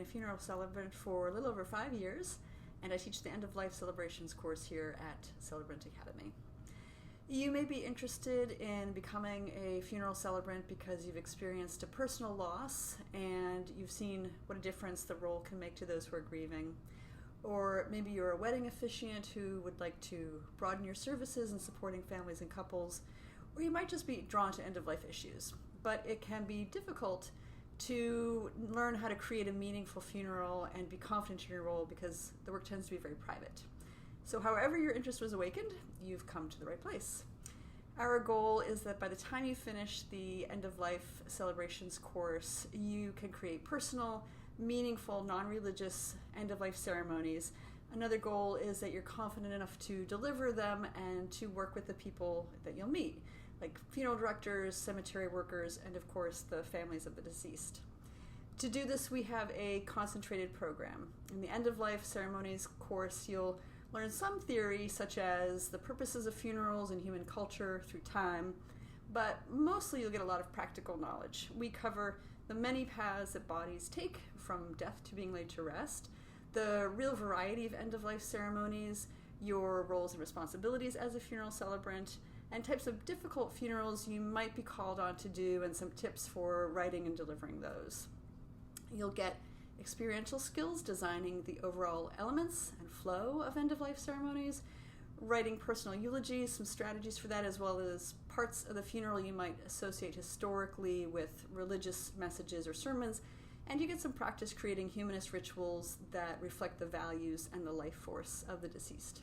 a funeral celebrant for a little over 5 years, and I teach the end-of-life celebrations course here at Celebrant Academy. You may be interested in becoming a funeral celebrant because you've experienced a personal loss and you've seen what a difference the role can make to those who are grieving. Or maybe you're a wedding officiant who would like to broaden your services in supporting families and couples. Or you might just be drawn to end-of-life issues. But it can be difficult to learn how to create a meaningful funeral and be confident in your role because the work tends to be very private. So however your interest was awakened, you've come to the right place. Our goal is that by the time you finish the end-of-life celebrations course, you can create personal, meaningful, non-religious end-of-life ceremonies. Another goal is that you're confident enough to deliver them and to work with the people that you'll meet, like funeral directors, cemetery workers, and of course the families of the deceased. To do this, we have a concentrated program. In the end-of-life ceremonies course, you'll learn some theory, such as the purposes of funerals and human culture through time, but mostly you'll get a lot of practical knowledge. We cover the many paths that bodies take from death to being laid to rest, the real variety of end-of-life ceremonies, your roles and responsibilities as a funeral celebrant, and types of difficult funerals you might be called on to do, and some tips for writing and delivering those. You'll get experiential skills designing the overall elements and flow of end-of-life ceremonies, writing personal eulogies, some strategies for that, as well as parts of the funeral you might associate historically with religious messages or sermons, and you get some practice creating humanist rituals that reflect the values and the life force of the deceased.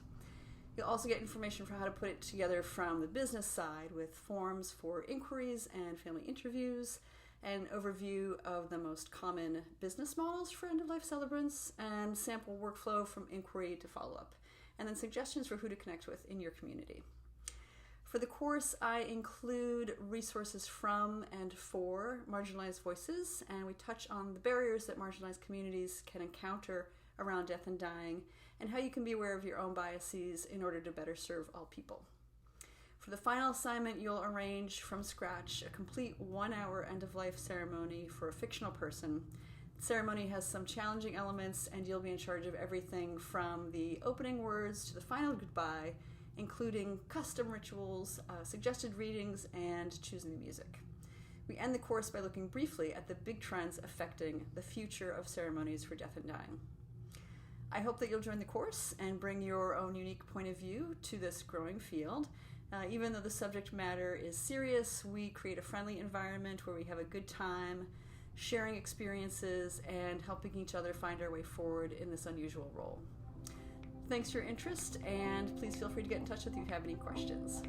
You'll also get information for how to put it together from the business side with forms for inquiries and family interviews, an overview of the most common business models for end-of-life celebrants, and sample workflow from inquiry to follow-up, and then suggestions for who to connect with in your community. For the course, I include resources from and for marginalized voices, and we touch on the barriers that marginalized communities can encounter around death and dying, and how you can be aware of your own biases in order to better serve all people. For the final assignment, you'll arrange from scratch a complete 1-hour end-of-life ceremony for a fictional person. The ceremony has some challenging elements, and you'll be in charge of everything from the opening words to the final goodbye, including custom rituals, suggested readings, and choosing the music. We end the course by looking briefly at the big trends affecting the future of ceremonies for death and dying. I hope that you'll join the course and bring your own unique point of view to this growing field. Even though the subject matter is serious, we create a friendly environment where we have a good time, sharing experiences and helping each other find our way forward in this unusual role. Thanks for your interest, and please feel free to get in touch if you have any questions.